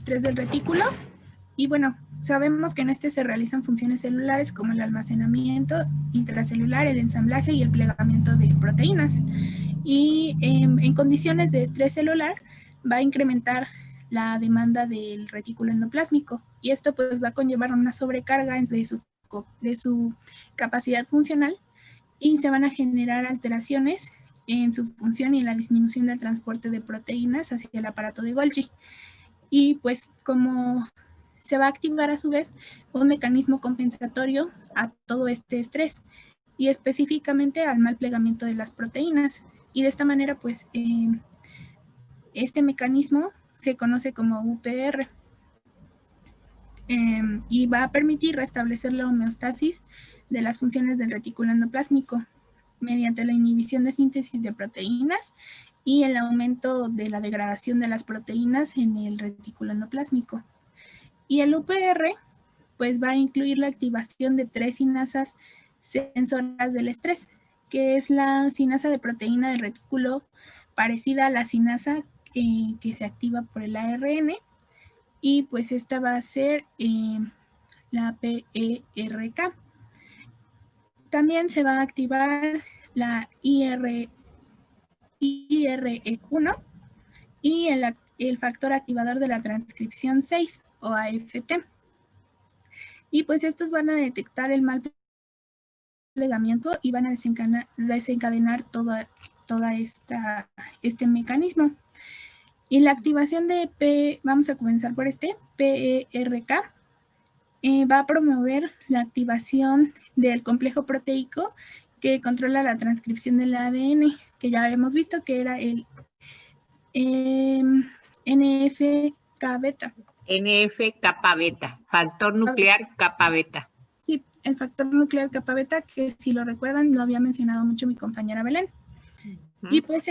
estrés del retículo. Y bueno, sabemos que en este se realizan funciones celulares como el almacenamiento intracelular, el ensamblaje y el plegamiento de proteínas. Y en condiciones de estrés celular va a incrementar la demanda del retículo endoplásmico, y esto pues va a conllevar una sobrecarga de su capacidad funcional, y se van a generar alteraciones en su función y en la disminución del transporte de proteínas hacia el aparato de Golgi. Y pues como se va a activar a su vez un mecanismo compensatorio a todo este estrés, y específicamente al mal plegamiento de las proteínas. Y de esta manera pues este mecanismo se conoce como UPR, y va a permitir restablecer la homeostasis de las funciones del retículo endoplásmico mediante la inhibición de síntesis de proteínas y el aumento de la degradación de las proteínas en el retículo endoplásmico. Y el UPR pues va a incluir la activación de 3 sinasas sensoras del estrés, que es la sinasa de proteína del retículo parecida a la sinasa que se activa por el ARN, y pues esta va a ser la PERK. También se va a activar la IRE1 y el factor activador de la transcripción 6 o AFT. Y pues estos van a detectar el mal plegamiento y van a desencadenar toda este mecanismo. Y la activación de vamos a comenzar por PERK, va a promover la activación del complejo proteico que controla la transcripción del ADN, que ya hemos visto que era el NF-kappa-beta. NF-kappa-beta, factor nuclear kappa-beta. Sí, el factor nuclear kappa-beta, que si lo recuerdan lo había mencionado mucho mi compañera Belén. Y pues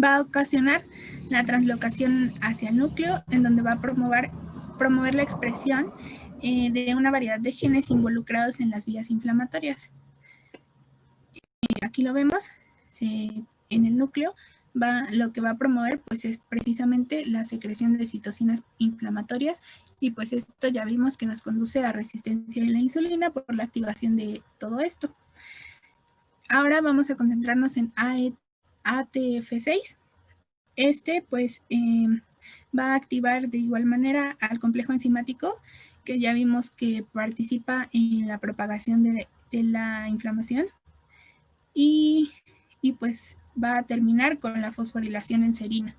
va a ocasionar la translocación hacia el núcleo, en donde va a promover la expresión de una variedad de genes involucrados en las vías inflamatorias. Aquí lo vemos, en el núcleo lo que va a promover pues es precisamente la secreción de citocinas inflamatorias, y pues esto ya vimos que nos conduce a resistencia de la insulina por la activación de todo esto. Ahora vamos a concentrarnos en ATF6. Pues va a activar de igual manera al complejo enzimático, que ya vimos que participa en la propagación de la inflamación, y pues va a terminar con la fosforilación en serina.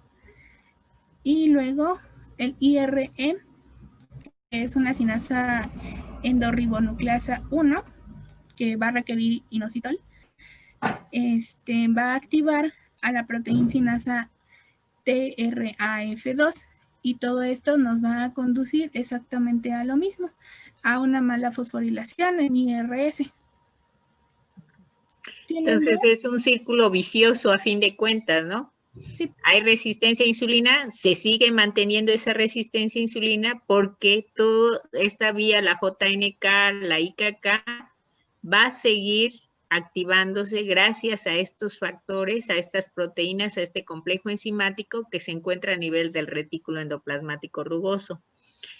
Y luego el IRE, que es una sinasa endorribonucleasa 1, que va a requerir inositol, va a activar a la proteína sinasa TRAF2, y todo esto nos va a conducir exactamente a lo mismo, a una mala fosforilación en IRS. Entonces es un círculo vicioso a fin de cuentas, ¿no? Sí. Hay resistencia a insulina, se sigue manteniendo esa resistencia a insulina porque toda esta vía, la JNK, la IKK, va a seguir activándose gracias a estos factores, a estas proteínas, a este complejo enzimático que se encuentra a nivel del retículo endoplasmático rugoso.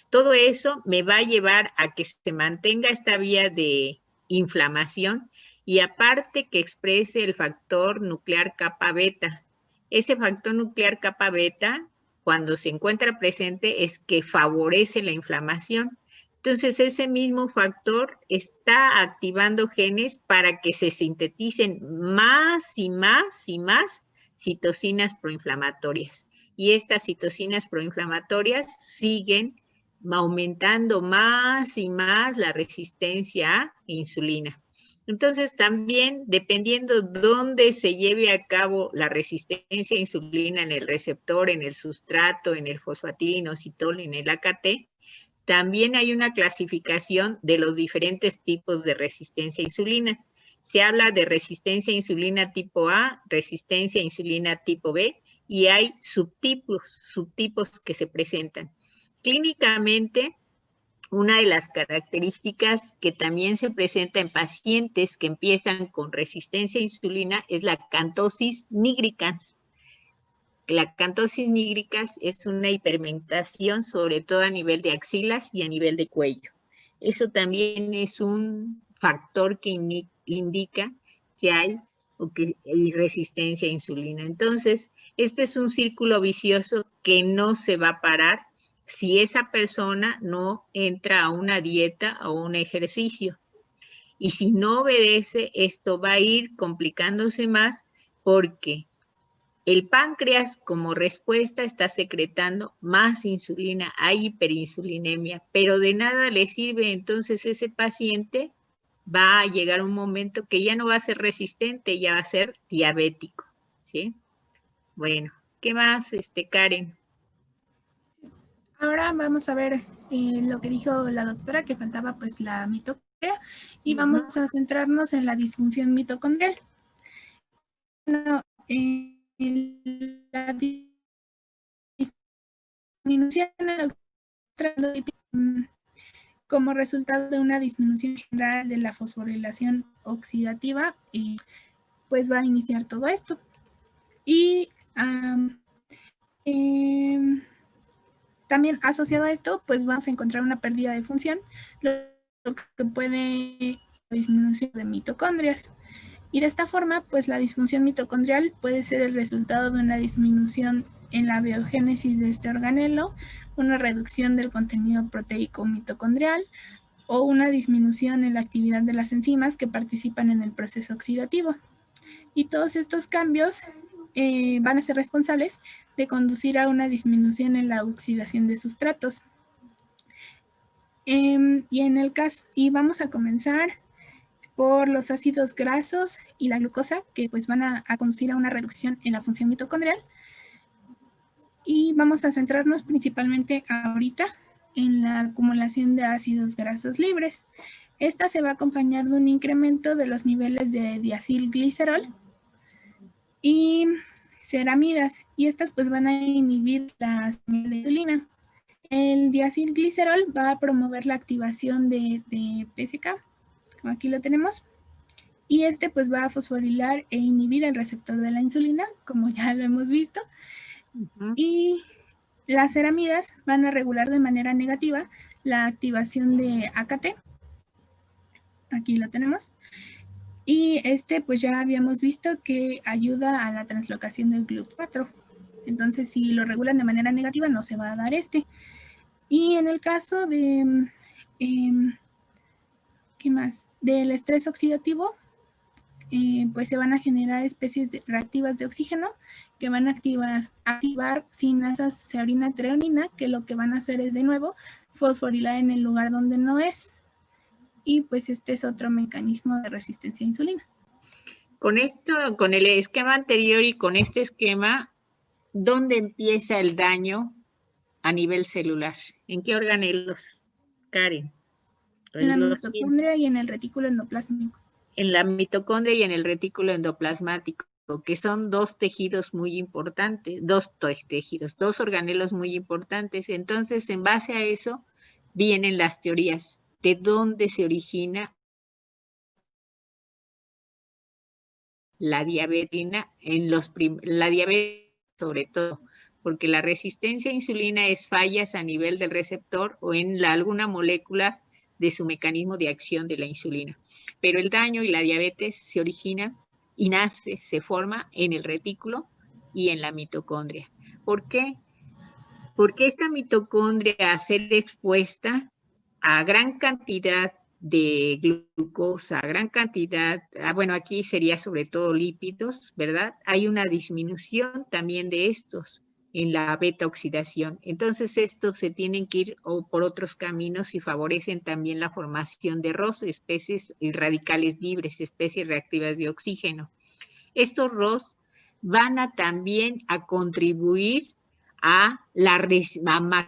Todo eso me va a llevar a que se mantenga esta vía de inflamación y aparte que exprese el factor nuclear kappa-beta. Ese factor nuclear kappa-beta, cuando se encuentra presente, es que favorece la inflamación. Entonces, ese mismo factor está activando genes para que se sinteticen más y más y más citocinas proinflamatorias. Y estas citocinas proinflamatorias siguen aumentando más y más la resistencia a insulina. Entonces, también, dependiendo dónde se lleve a cabo la resistencia a insulina, en el receptor, en el sustrato, en el fosfatilinositol, en el AKT, también hay una clasificación de los diferentes tipos de resistencia a insulina. Se habla de resistencia a insulina tipo A, resistencia a insulina tipo B, y hay subtipos que se presentan. Clínicamente, una de las características que también se presenta en pacientes que empiezan con resistencia a insulina es la acanthosis nigricans. la acantosis nigricans es una hiperpigmentación, sobre todo a nivel de axilas y a nivel de cuello. Eso también es un factor que indica que hay resistencia a insulina. Entonces, este es un círculo vicioso que no se va a parar si esa persona no entra a una dieta o un ejercicio. Y si no obedece, esto va a ir complicándose más porque el páncreas, como respuesta, está secretando más insulina, hay hiperinsulinemia, pero de nada le sirve. Entonces ese paciente va a llegar un momento que ya no va a ser resistente, ya va a ser diabético, ¿sí? Bueno, ¿qué más, Karen? Ahora vamos a ver lo que dijo la doctora, que faltaba pues la mitocondria, y vamos a centrarnos en la disfunción mitocondrial. Bueno, la disminución como resultado de una disminución general de la fosforilación oxidativa, y pues va a iniciar todo esto. Y también asociado a esto, pues vamos a encontrar una pérdida de función, lo que puede disminución de mitocondrias. Y de esta forma, pues la disfunción mitocondrial puede ser el resultado de una disminución en la biogénesis de este organelo, una reducción del contenido proteico mitocondrial o una disminución en la actividad de las enzimas que participan en el proceso oxidativo. Y todos estos cambios van a ser responsables de conducir a una disminución en la oxidación de sustratos. Y vamos a comenzar por los ácidos grasos y la glucosa, que pues van a conducir a una reducción en la función mitocondrial. Y vamos a centrarnos principalmente ahorita en la acumulación de ácidos grasos libres. Esta se va a acompañar de un incremento de los niveles de diacilglicerol y ceramidas, y estas pues van a inhibir la señal de insulina. El diacilglicerol va a promover la activación de PSK, como aquí lo tenemos, y este pues va a fosforilar e inhibir el receptor de la insulina, como ya lo hemos visto. Y las ceramidas van a regular de manera negativa la activación de AKT. Aquí lo tenemos. Y pues ya habíamos visto que ayuda a la translocación del GLUT4. Entonces, si lo regulan de manera negativa, no se va a dar Y en el caso de, ¿qué más? Del estrés oxidativo, pues se van a generar especies reactivas de oxígeno que van a activar sinasas serina-treonina, que lo que van a hacer es de nuevo fosforilar en el lugar donde no es. Y pues este es otro mecanismo de resistencia a insulina. Con esto, con el esquema anterior y con este esquema, ¿dónde empieza el daño a nivel celular? ¿En qué organelos, Karen? En la mitocondria y en el retículo endoplásmico. En la mitocondria y en el retículo endoplasmático, que son dos tejidos muy importantes, dos organelos muy importantes. Entonces, en base a eso, vienen las teorías de dónde se origina la diabetes, la diabetes sobre todo, porque la resistencia a insulina es fallas a nivel del receptor o en alguna molécula de su mecanismo de acción de la insulina. Pero el daño y la diabetes se origina y nace, se forma en el retículo y en la mitocondria. ¿Por qué? Porque esta mitocondria, al ser expuesta a gran cantidad de glucosa, gran cantidad, bueno, aquí sería sobre todo lípidos, ¿verdad? Hay una disminución también de estos en la beta oxidación. Entonces estos se tienen que ir por otros caminos y favorecen también la formación de ROS, especies y radicales libres, especies reactivas de oxígeno. Estos ROS van a también a contribuir a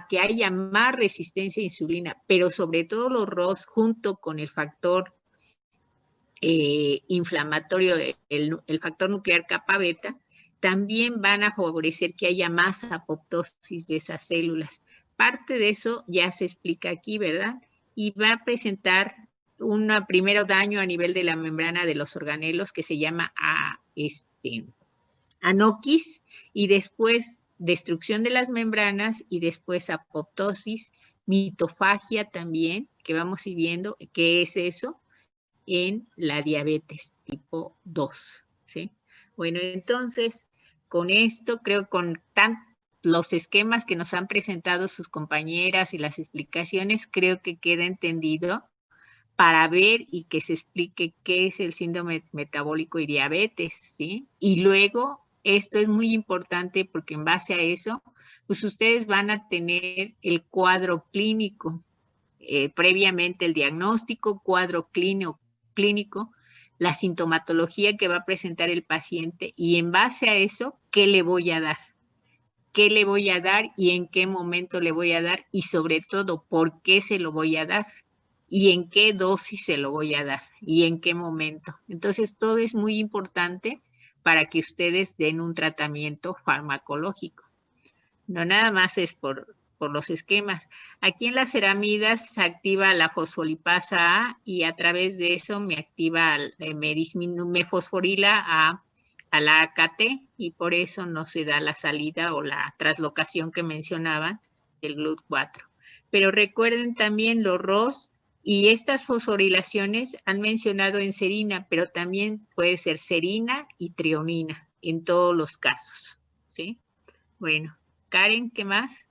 que haya más resistencia a insulina, pero sobre todo los ROS junto con el factor inflamatorio, el factor nuclear kappa beta, también van a favorecer que haya más apoptosis de esas células. Parte de eso ya se explica aquí, ¿verdad? Y va a presentar un primero daño a nivel de la membrana de los organelos que se llama anoquis, y después destrucción de las membranas, y después apoptosis, mitofagia también, que vamos a ir viendo qué es eso en la diabetes tipo 2, ¿sí? Bueno, entonces, con esto creo con los esquemas que nos han presentado sus compañeras y las explicaciones, creo que queda entendido para ver y que se explique qué es el síndrome metabólico y diabetes, ¿sí? Y luego, esto es muy importante porque en base a eso, pues ustedes van a tener el cuadro clínico, previamente el diagnóstico, cuadro clínico, la sintomatología que va a presentar el paciente y en base a eso, ¿qué le voy a dar? ¿Qué le voy a dar y en qué momento le voy a dar? Y sobre todo, ¿por qué se lo voy a dar? ¿Y en qué dosis se lo voy a dar? ¿Y en qué momento? Entonces, todo es muy importante para que ustedes den un tratamiento farmacológico. No nada más es por los esquemas. Aquí en las ceramidas se activa la fosfolipasa A y a través de eso me activa, me fosforila a la AKT y por eso no se da la salida o la translocación que mencionaban del GLUT4. Pero recuerden también los ROS y estas fosforilaciones han mencionado en serina, pero también puede ser serina y trionina en todos los casos, ¿sí? Bueno, Karen, ¿qué más?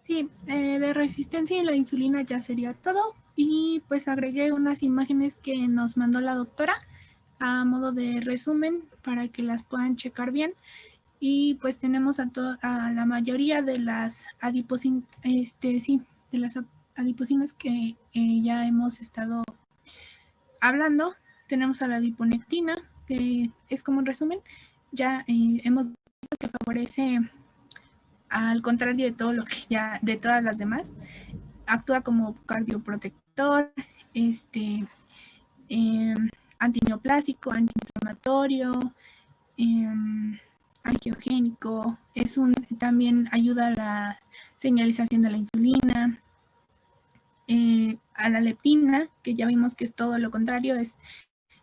Sí, de resistencia y la insulina ya sería todo. Y pues agregué unas imágenes que nos mandó la doctora a modo de resumen para que las puedan checar bien. Y pues tenemos a la mayoría de las adipocinas que ya hemos estado hablando. Tenemos a la adiponectina, que es como un resumen. Ya hemos visto que favorece, al contrario de todo lo que ya, de todas las demás, actúa como cardioprotector, eh, antineoplásico, antiinflamatorio, eh, angiogénico, también ayuda a la señalización de la insulina, a la leptina, que ya vimos que es todo lo contrario, es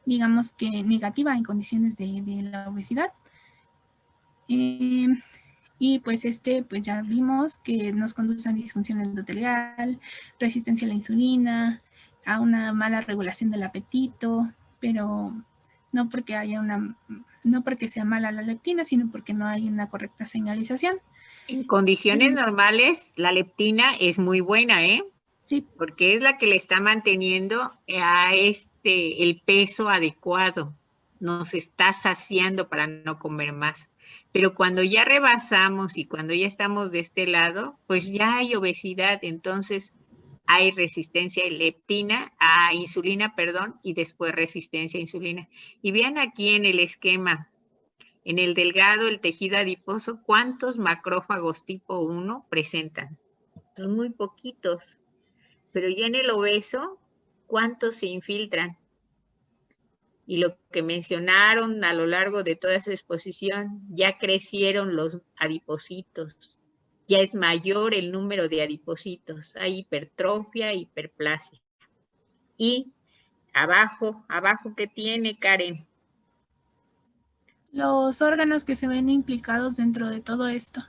digamos que negativa en condiciones de la obesidad. Y pues pues ya vimos que nos conduce a disfunción endotelial, resistencia a la insulina, a una mala regulación del apetito, pero no porque no porque sea mala la leptina, sino porque no hay una correcta señalización. En condiciones normales, la leptina es muy buena, ¿eh? Sí. Porque es la que le está manteniendo a el peso adecuado. Nos está saciando para no comer más. Pero cuando ya rebasamos y cuando ya estamos de este lado, pues ya hay obesidad, entonces hay resistencia a leptina, a insulina, perdón, y después resistencia a insulina. Y vean aquí en el esquema, en el delgado, el tejido adiposo, ¿cuántos macrófagos tipo 1 presentan? Pues muy poquitos. Pero ya en el obeso, ¿cuántos se infiltran? Y lo que mencionaron a lo largo de toda esa exposición, ya crecieron los adipocitos, ya es mayor el número de adipocitos, hay hipertrofia, hiperplasia. Y abajo, ¿qué tiene, Karen? Los órganos que se ven implicados dentro de todo esto.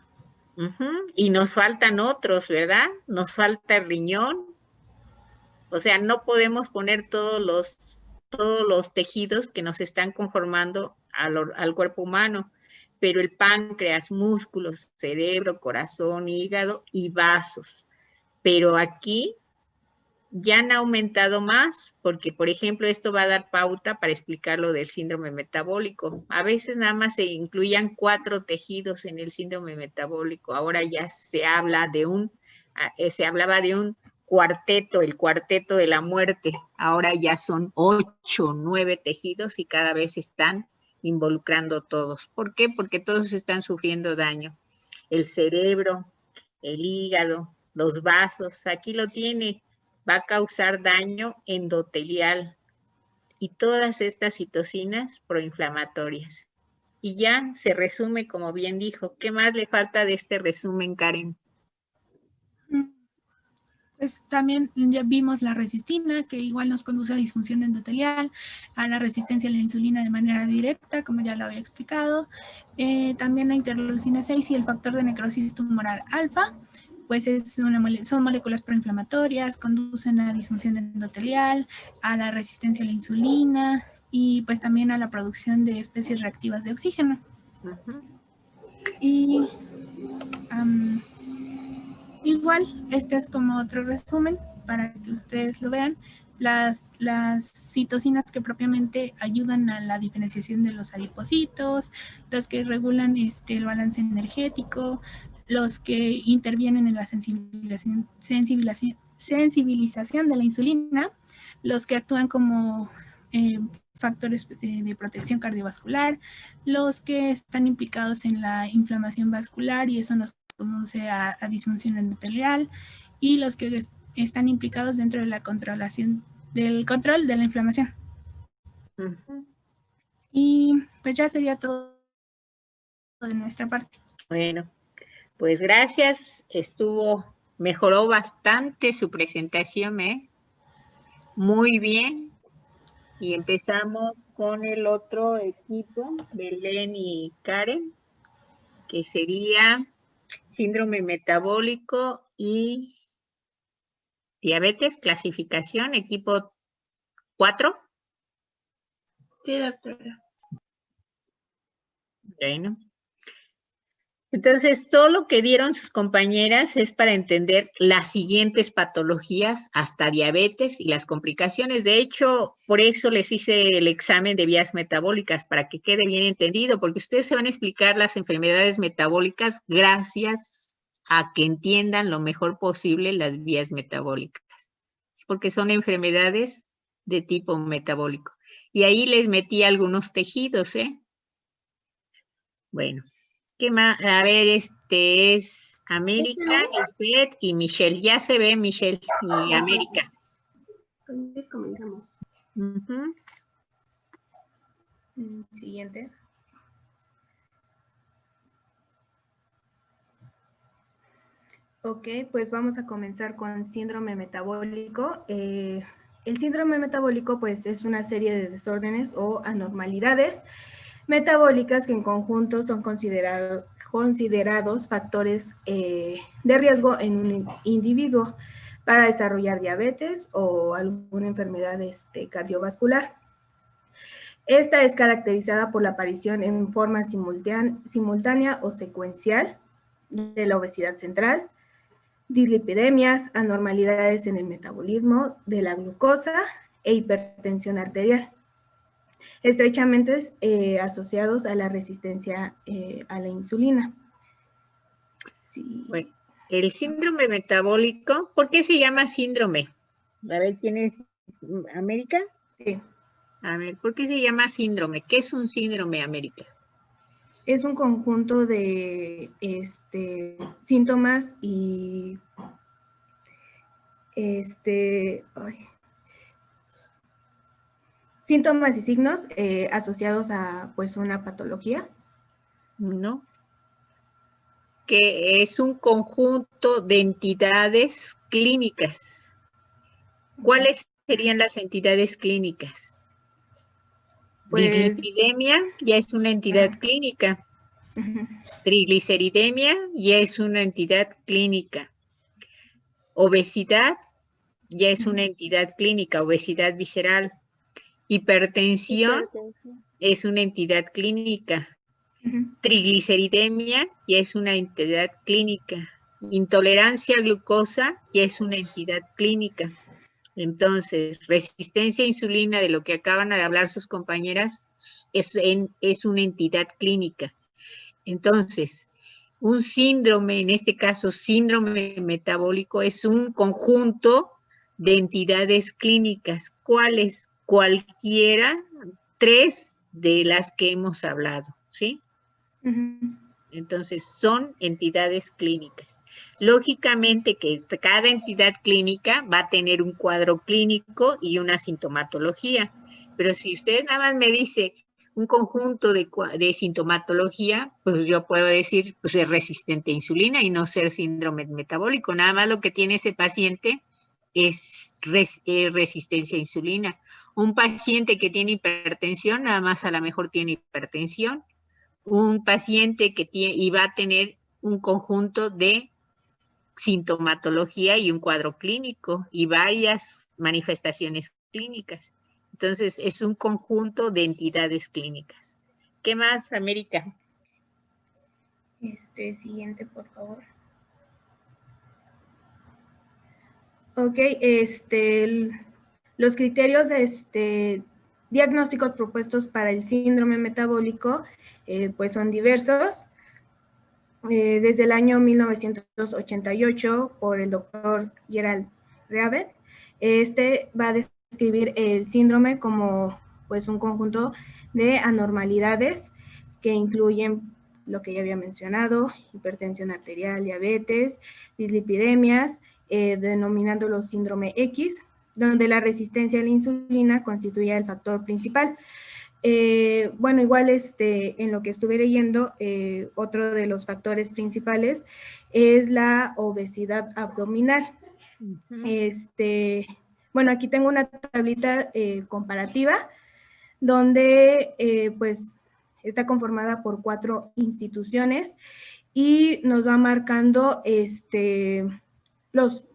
Y nos faltan otros, ¿verdad? Nos falta el riñón. O sea, no podemos poner todos los tejidos que nos están conformando al cuerpo humano, pero el páncreas, músculos, cerebro, corazón, hígado y vasos. Pero aquí ya han aumentado más, porque por ejemplo esto va a dar pauta para explicar lo del síndrome metabólico. A veces nada más se incluían 4 tejidos en el síndrome metabólico, ahora ya se hablaba de un cuarteto, el cuarteto de la muerte. Ahora ya son 8, 9 tejidos y cada vez están involucrando todos. ¿Por qué? Porque todos están sufriendo daño. El cerebro, el hígado, los vasos, aquí lo tiene, va a causar daño endotelial y todas estas citocinas proinflamatorias. Y ya se resume, como bien dijo. ¿Qué más le falta de este resumen, Karen? Pues también ya vimos la resistina, que igual nos conduce a disfunción endotelial, a la resistencia a la insulina de manera directa, como ya lo había explicado. También la interleucina 6 y el factor de necrosis tumoral alfa, pues son moléculas proinflamatorias, conducen a disfunción endotelial, a la resistencia a la insulina y pues también a la producción de especies reactivas de oxígeno. Y igual, este es como otro resumen para que ustedes lo vean. Las citocinas que propiamente ayudan a la diferenciación de los adipocitos, los que regulan el balance energético, los que intervienen en la sensibilización de la insulina, los que actúan como factores de protección cardiovascular, los que están implicados en la inflamación vascular y eso nos conduce a disfunción endotelial, y los que están implicados dentro de la del control de la inflamación. Y pues ya sería todo de nuestra parte. Bueno, pues gracias. Mejoró bastante su presentación, muy bien. Y empezamos con el otro equipo, Belén y Karen, que sería síndrome metabólico y diabetes, clasificación, equipo 4. Sí, doctora. Bueno. Entonces, todo lo que dieron sus compañeras es para entender las siguientes patologías, hasta diabetes y las complicaciones. De hecho, por eso les hice el examen de vías metabólicas, para que quede bien entendido, porque ustedes se van a explicar las enfermedades metabólicas gracias a que entiendan lo mejor posible las vías metabólicas, porque son enfermedades de tipo metabólico. Y ahí les metí algunos tejidos, Bueno. ¿Qué más? A ver, este es América, Lisbeth y Michelle. Ya se ve Michelle y América. Entonces comenzamos. Siguiente. Ok, pues vamos a comenzar con síndrome metabólico. El síndrome metabólico pues es una serie de desórdenes o anormalidades metabólicas que en conjunto son considerados factores de riesgo en un individuo para desarrollar diabetes o alguna enfermedad cardiovascular. Esta es caracterizada por la aparición en forma simultánea o secuencial de la obesidad central, dislipidemias, anormalidades en el metabolismo de la glucosa e hipertensión arterial, estrechamente asociados a la resistencia a la insulina. Sí. Bueno, el síndrome metabólico, ¿por qué se llama síndrome? A ver, ¿quién es? ¿América? Sí. A ver, ¿por qué se llama síndrome? ¿Qué es un síndrome, América? Es un conjunto de síntomas y síntomas y signos asociados a pues una patología. No. Que es un conjunto de entidades clínicas. ¿Cuáles serían las entidades clínicas? Pues, dislipidemia ya es una entidad clínica. Trigliceridemia ya es una entidad clínica. Obesidad ya es una entidad clínica, obesidad visceral. Hipertensión es una entidad clínica. Trigliceridemia ya es una entidad clínica. Intolerancia a glucosa ya es una entidad clínica. Entonces, resistencia a insulina, de lo que acaban de hablar sus compañeras, es una entidad clínica. Entonces, un síndrome, en este caso síndrome metabólico, es un conjunto de entidades clínicas. ¿Cuáles? Cualquiera, 3 de las que hemos hablado, ¿sí? Entonces, son entidades clínicas. Lógicamente que cada entidad clínica va a tener un cuadro clínico y una sintomatología. Pero si usted nada más me dice, un conjunto de sintomatología, pues yo puedo decir, pues es resistente a insulina y no ser síndrome metabólico. Nada más lo que tiene ese paciente es resistencia a insulina. Un paciente que tiene hipertensión, nada más a lo mejor tiene hipertensión. Un paciente que tiene, y va a tener un conjunto de sintomatología y un cuadro clínico y varias manifestaciones clínicas. Entonces, es un conjunto de entidades clínicas. ¿Qué más, América? Siguiente, por favor. Ok, los criterios diagnósticos propuestos para el síndrome metabólico pues son diversos. Desde el año 1988 por el doctor Gerald Reavet, va a describir el síndrome como pues un conjunto de anormalidades que incluyen lo que ya había mencionado, hipertensión arterial, diabetes, dislipidemias, denominándolo síndrome X, donde la resistencia a la insulina constituye el factor principal. Bueno, igual en lo que estuve leyendo, otro de los factores principales es la obesidad abdominal. Bueno, aquí tengo una tablita comparativa donde pues está conformada por 4 instituciones y nos va marcando los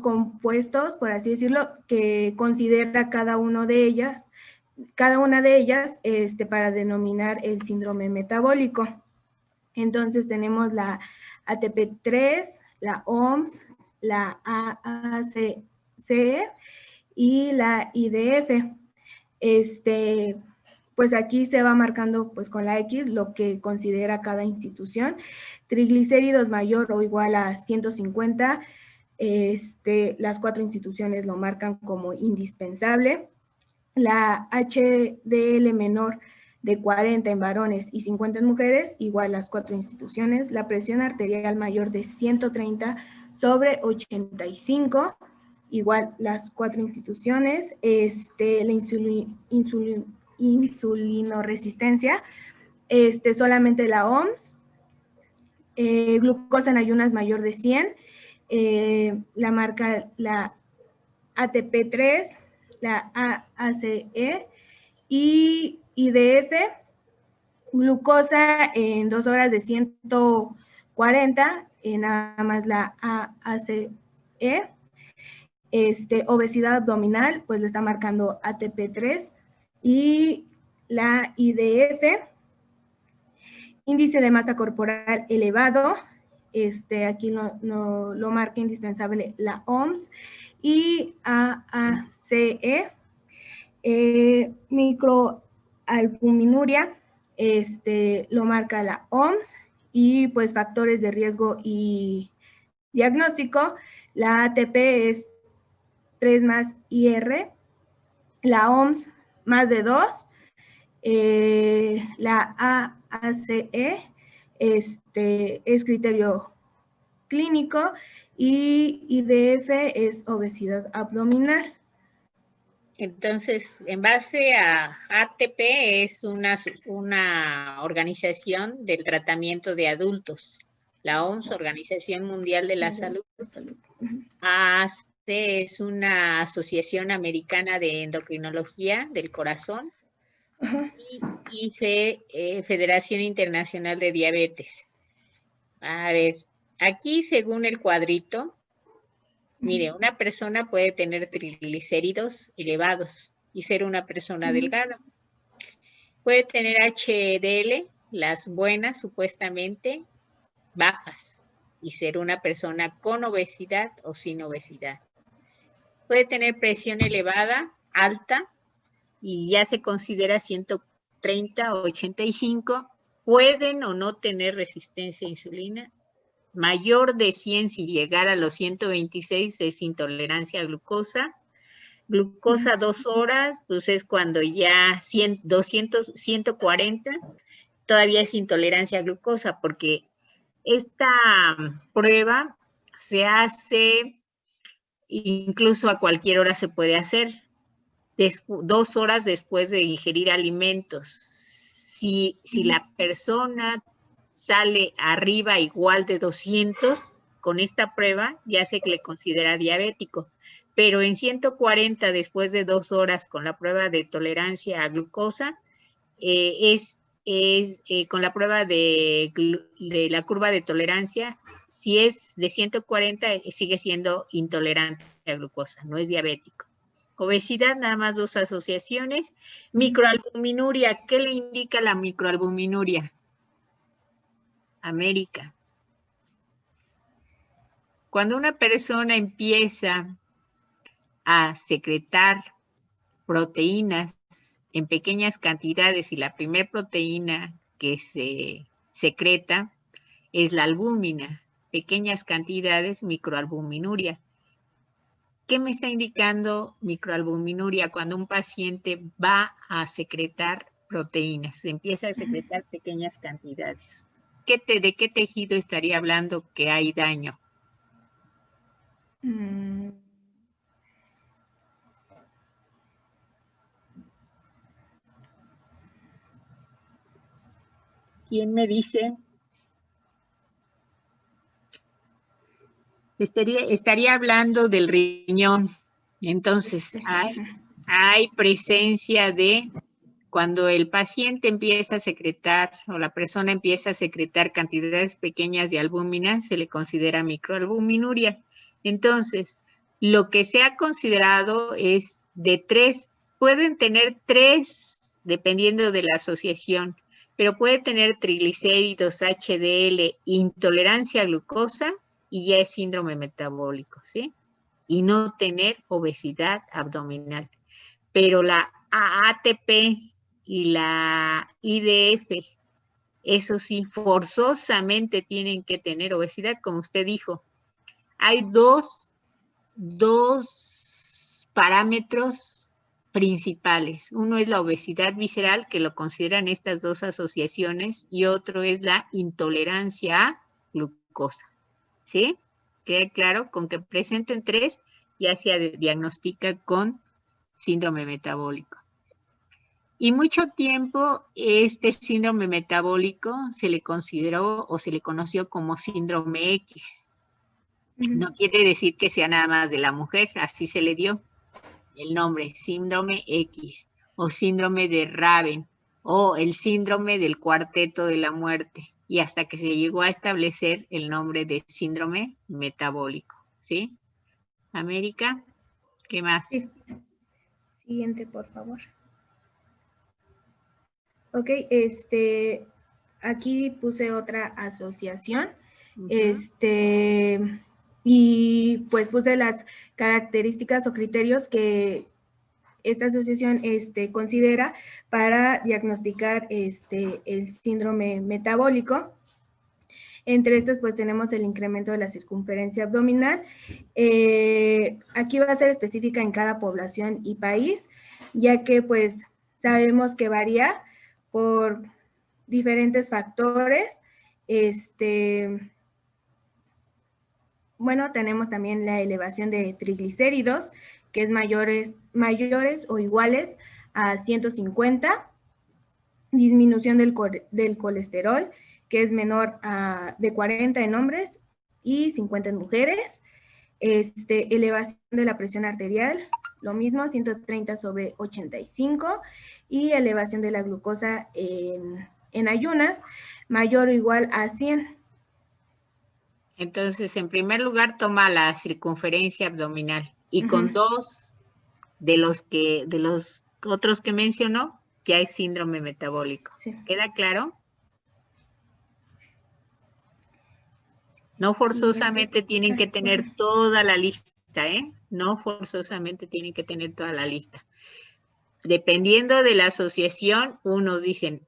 compuestos, por así decirlo, que considera cada una de ellas para denominar el síndrome metabólico. Entonces tenemos la ATP3, la OMS, la AACE y la IDF. Pues aquí se va marcando pues con la X lo que considera cada institución. Triglicéridos mayor o igual a 150, las 4 instituciones lo marcan como indispensable. La HDL menor de 40 en varones y 50 en mujeres, igual las 4 instituciones. La presión arterial mayor de 130 sobre 85, igual las 4 instituciones. La insulinoresistencia, solamente la OMS. Glucosa en ayunas mayor de 100, la marca la ATP3, la AACE y IDF. Glucosa en 2 horas de 140, nada más la AACE. Obesidad abdominal, pues le está marcando ATP3 y la IDF. Índice de masa corporal elevado, aquí lo marca indispensable la OMS y AACE. Microalbuminuria, lo marca la OMS y pues factores de riesgo y diagnóstico, la ATP es 3 más IR, la OMS más de 2, la AACE es criterio clínico y IDF es obesidad abdominal. Entonces, en base a ATP es una organización del tratamiento de adultos, la OMS, Organización Mundial de la Salud. AAC es una asociación americana de endocrinología del corazón. Y Federación Internacional de Diabetes. A ver, aquí según el cuadrito, mire, una persona puede tener triglicéridos elevados y ser una persona delgada. Puede tener HDL, las buenas supuestamente, bajas y ser una persona con obesidad o sin obesidad. Puede tener presión elevada, alta, y ya se considera 130 o 85, pueden o no tener resistencia a insulina. Mayor de 100, si llegara a los 126, es intolerancia a glucosa. Glucosa 2 horas, pues es cuando ya 140, todavía es intolerancia a glucosa, porque esta prueba se hace, incluso a cualquier hora se puede hacer. 2 horas después de ingerir alimentos. Si la persona sale arriba igual de 200, con esta prueba ya se le considera diabético. Pero en 140 después de 2 horas con la prueba de tolerancia a glucosa, con la prueba de la curva de tolerancia, si es de 140 sigue siendo intolerante a glucosa, no es diabético. Obesidad, nada más 2 asociaciones. Microalbuminuria, ¿qué le indica la microalbuminuria? América. Cuando una persona empieza a secretar proteínas en pequeñas cantidades y la primera proteína que se secreta es la albúmina, pequeñas cantidades, microalbuminuria. ¿Qué me está indicando microalbuminuria? Cuando un paciente va a secretar proteínas, empieza a secretar pequeñas cantidades. ¿De qué tejido estaría hablando que hay daño? ¿Quién me dice? Estaría hablando del riñón. Entonces, hay presencia de, cuando el paciente empieza a secretar o la persona empieza a secretar cantidades pequeñas de albúmina, se le considera microalbuminuria. Entonces, lo que se ha considerado es de 3, pueden tener 3 dependiendo de la asociación, pero puede tener triglicéridos, HDL, intolerancia a glucosa y ya es síndrome metabólico, ¿sí? Y no tener obesidad abdominal. Pero la ATP y la IDF, eso sí, forzosamente tienen que tener obesidad, como usted dijo. Hay dos parámetros principales. Uno es la obesidad visceral, que lo consideran estas 2 asociaciones, y otro es la intolerancia a glucosa. ¿Sí? ¿Queda claro? Con que presenten 3, ya se diagnostica con síndrome metabólico. Y mucho tiempo este síndrome metabólico se le consideró o se le conoció como síndrome X. No quiere decir que sea nada más de la mujer, así se le dio el nombre, síndrome X, o síndrome de Raven, o el síndrome del cuarteto de la muerte, y hasta que se llegó a establecer el nombre de síndrome metabólico, ¿sí? América, ¿qué más? Sí. Siguiente, por favor. Ok, aquí puse otra asociación, y pues puse las características o criterios que esta asociación considera para diagnosticar el síndrome metabólico. Entre estas, pues tenemos el incremento de la circunferencia abdominal. Aquí va a ser específica en cada población y país, ya que pues sabemos que varía por diferentes factores. Bueno, tenemos también la elevación de triglicéridos, que es mayores o iguales a 150, disminución del colesterol, que es menor de 40 en hombres y 50 en mujeres, elevación de la presión arterial, lo mismo, 130/85, y elevación de la glucosa en ayunas, mayor o igual a 100. Entonces, en primer lugar, toma la circunferencia abdominal y con 2 de los otros que mencionó, ya es síndrome metabólico. Sí. ¿Queda claro? No forzosamente tienen que tener toda la lista, ¿eh? No forzosamente tienen que tener toda la lista. Dependiendo de la asociación, unos dicen,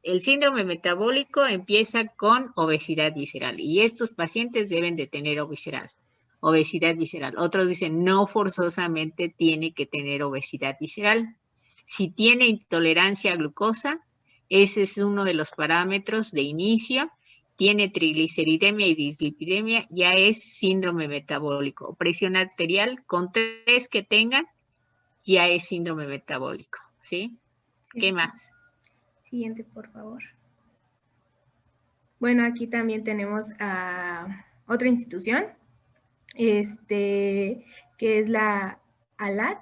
el síndrome metabólico empieza con obesidad visceral y estos pacientes deben de tener obesidad visceral. Otros dicen, no forzosamente tiene que tener obesidad visceral. Si tiene intolerancia a glucosa, ese es uno de los parámetros de inicio. Tiene trigliceridemia y dislipidemia, ya es síndrome metabólico. Presión arterial, con 3 que tengan, ya es síndrome metabólico, ¿sí? ¿Qué más? Siguiente, por favor. Bueno, aquí también tenemos a otra institución, que es la ALAT.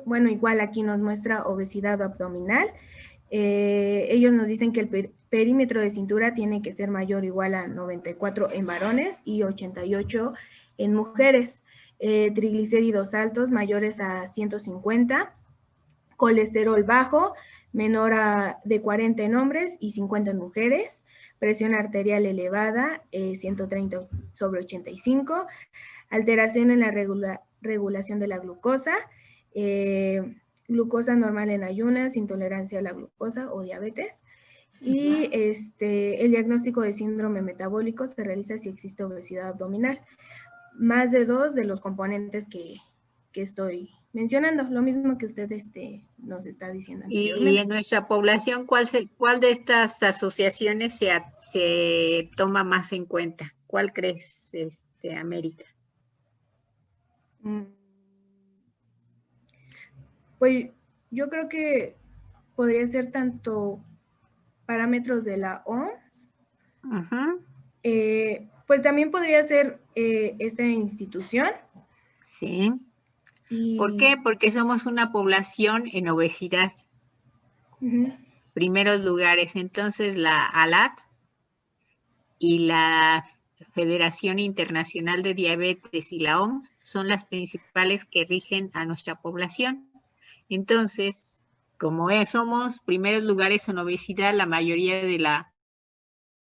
Bueno, igual aquí nos muestra obesidad abdominal. Ellos nos dicen que el perímetro de cintura tiene que ser mayor o igual a 94 en varones y 88 en mujeres. Triglicéridos altos mayores a 150, colesterol bajo menor de 40 en hombres y 50 en mujeres, presión arterial elevada, 130/85, alteración en la regulación de la glucosa, glucosa normal en ayunas, intolerancia a la glucosa o diabetes. Y el diagnóstico de síndrome metabólico se realiza si existe obesidad abdominal. Más de 2 de los componentes que estoy mencionando, lo mismo que usted nos está diciendo anteriormente. Y en nuestra población, ¿cuál de estas asociaciones se toma más en cuenta? ¿Cuál crees, América? Pues yo creo que podría ser tanto parámetros de la OMS, pues también podría ser esta institución. Sí. ¿Por qué? Porque somos una población en obesidad. Primeros lugares. Entonces, la ALAT y la Federación Internacional de Diabetes y la OMS son las principales que rigen a nuestra población. Entonces, como somos primeros lugares en obesidad, la mayoría de la